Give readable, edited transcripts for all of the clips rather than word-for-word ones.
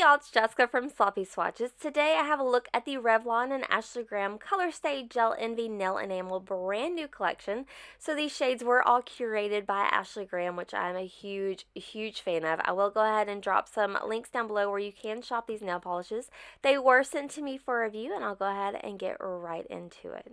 y'all, it's Jessica from Sloppy Swatches. Today I have a look at the Revlon and Ashley Graham ColorStay Gel Envy Nail Enamel brand new collection. So these shades were all curated by Ashley Graham, which I'm a huge fan of. I will go ahead and drop some links down below where you can shop these nail polishes. They were sent to me for review, and I'll go ahead and get right into it.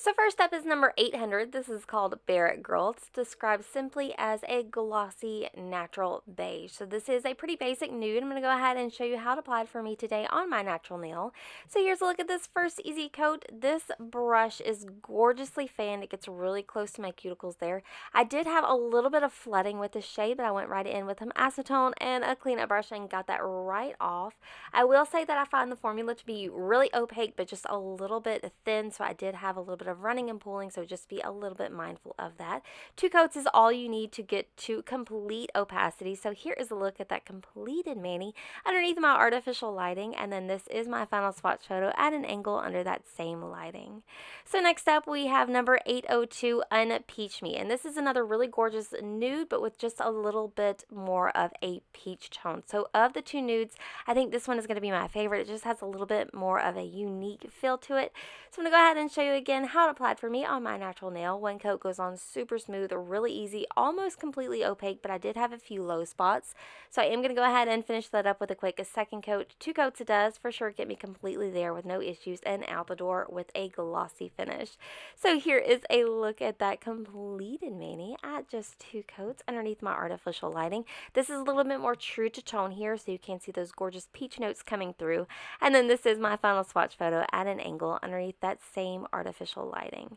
So first up is number 800. This is called Barrett Girl. It's described simply as a glossy natural beige. So this is a pretty basic nude. I'm going to go ahead and show you how to apply it for me today on my natural nail. So here's a look at this first easy coat. This brush is gorgeously fanned. It gets really close to my cuticles there. I did have a little bit of flooding with this shade, but I went right in with some acetone and a cleanup brush and got that right off. I will say that I find the formula to be really opaque, but just a little bit thin, so I did have a little bit of running and pulling, so just be a little bit mindful of that. 2 coats is all you need to get to complete opacity. So here is a look at that completed mani underneath my artificial lighting, and then this is my final swatch photo at an angle under that same lighting. So next up we have number 802, Unpeach Me, and this is another really gorgeous nude, but with just a little bit more of a peach tone. So of the 2 nudes, I think this one is going to be my favorite. It just has a little bit more of a unique feel to it. So I'm going to go ahead and show you again how to apply it for me on my natural nail. One coat goes on super smooth, really easy, almost completely opaque, but I did have a few low spots. So I am going to go ahead and finish that up with a quick second coat. 2 coats it does for sure get me completely there with no issues and out the door with a glossy finish. So here is a look at that completed mani at just 2 coats underneath my artificial lighting. This is a little bit more true to tone here, so you can see those gorgeous peach notes coming through. And then this is my final swatch photo at an angle underneath that same artificial lighting.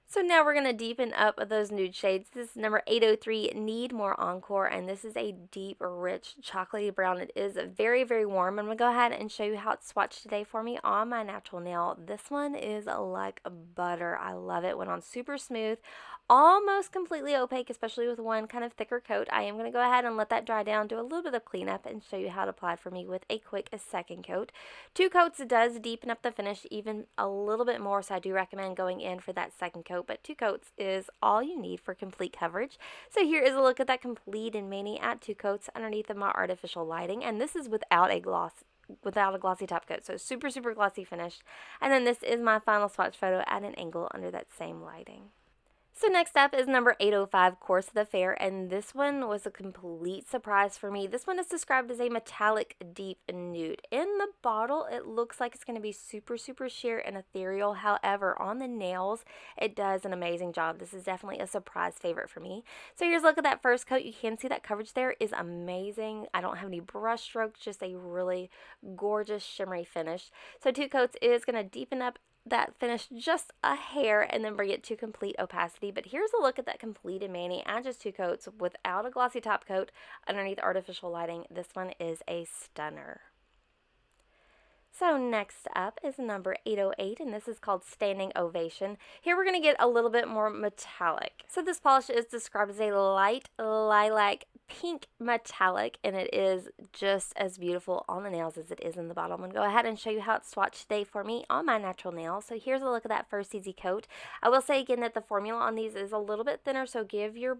So now we're going to deepen up those nude shades. This is number 803, Need More Encore, and this is a deep, rich, chocolatey brown. It is very warm. I'm going to go ahead and show you how it's swatched today for me on my natural nail. This one is like butter. I love it. Went on super smooth, almost completely opaque, especially with one kind of thicker coat. I am going to go ahead and let that dry down, do a little bit of cleanup, and show you how to apply it for me with a quick second coat. 2 coats does deepen up the finish even a little bit more, so I do recommend going in for that second coat. But 2 coats is all you need for complete coverage. So here is a look at that completed mani at 2 coats underneath of my artificial lighting, and this is without a glossy top coat, so super glossy finish. And then this is my final swatch photo at an angle under that same lighting. So next up is number 805, Course of the Fair, and this one was a complete surprise for me. This one is described as a metallic deep nude. In the bottle, it looks like it's going to be super sheer and ethereal. However, on the nails, it does an amazing job. This is definitely a surprise favorite for me. So here's a look at that first coat. You can see that coverage there is amazing. I don't have any brush strokes, just a really gorgeous shimmery finish. So 2 coats is going to deepen up that finish just a hair and then bring it to complete opacity. But here's a look at that completed mani at just 2 coats without a glossy top coat underneath artificial lighting. This one is a stunner. So next up is number 808, and this is called Standing Ovation. Here we're going to get a little bit more metallic. So this polish is described as a light lilac pink metallic, and it is just as beautiful on the nails as it is in the bottle. I'm going to go ahead and show you how it's swatched today for me on my natural nails. So here's a look at that first easy coat. I will say again that the formula on these is a little bit thinner, so give your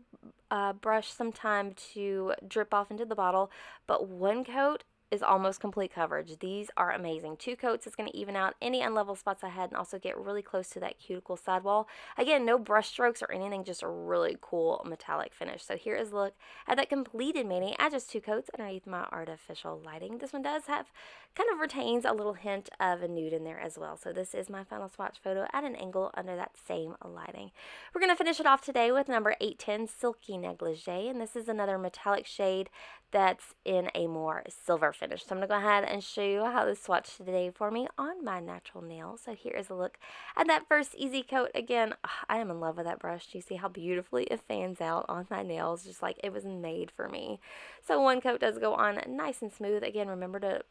brush some time to drip off into the bottle, but 1 coat is almost complete coverage. These are amazing. 2 coats is going to even out any unlevel spots I had and also get really close to that cuticle sidewall. Again, no brush strokes or anything, just a really cool metallic finish. So here is a look at that completed mani at just 2 coats underneath my artificial lighting. This one does have, kind of retains a little hint of a nude in there as well. So this is my final swatch photo at an angle under that same lighting. We're going to finish it off today with number 810, Silky Negligee, and this is another metallic shade that's in a more silver finish. So I'm going to go ahead and show you how this swatched today for me on my natural nail. So here is a look at that first easy coat. Again, I am in love with that brush. Do you see how beautifully it fans out on my nails? Just like it was made for me. So 1 coat does go on nice and smooth. Again, remember to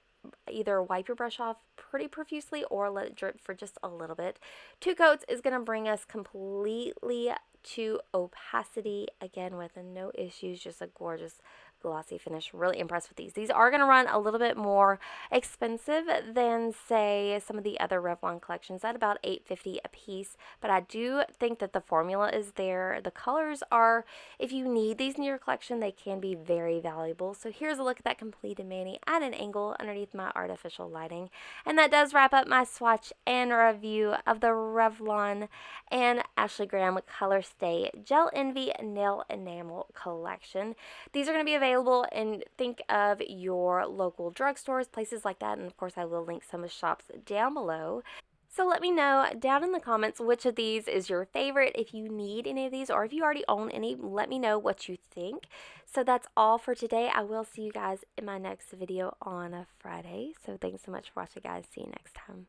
either wipe your brush off pretty profusely or let it drip for just a little bit. 2 coats is going to bring us completely to opacity, again with no issues, just a gorgeous glossy finish. Really impressed with these. These are going to run a little bit more expensive than, say, some of the other Revlon collections at about $8.50 a piece, but I do think that the formula is there. The colors are, if you need these in your collection, they can be very valuable. So here's a look at that completed mani at an angle underneath my artificial lighting. And that does wrap up my swatch and review of the Revlon and Ashley Graham ColorStay Gel Envy Nail Enamel collection. These are going to be available in, think of your local drugstores, places like that, and of course I will link some of the shops down below. So let me know down in the comments which of these is your favorite. If you need any of these or if you already own any, let me know what you think. So that's all for today. I will see you guys in my next video on a Friday. So thanks so much for watching, guys. See you next time.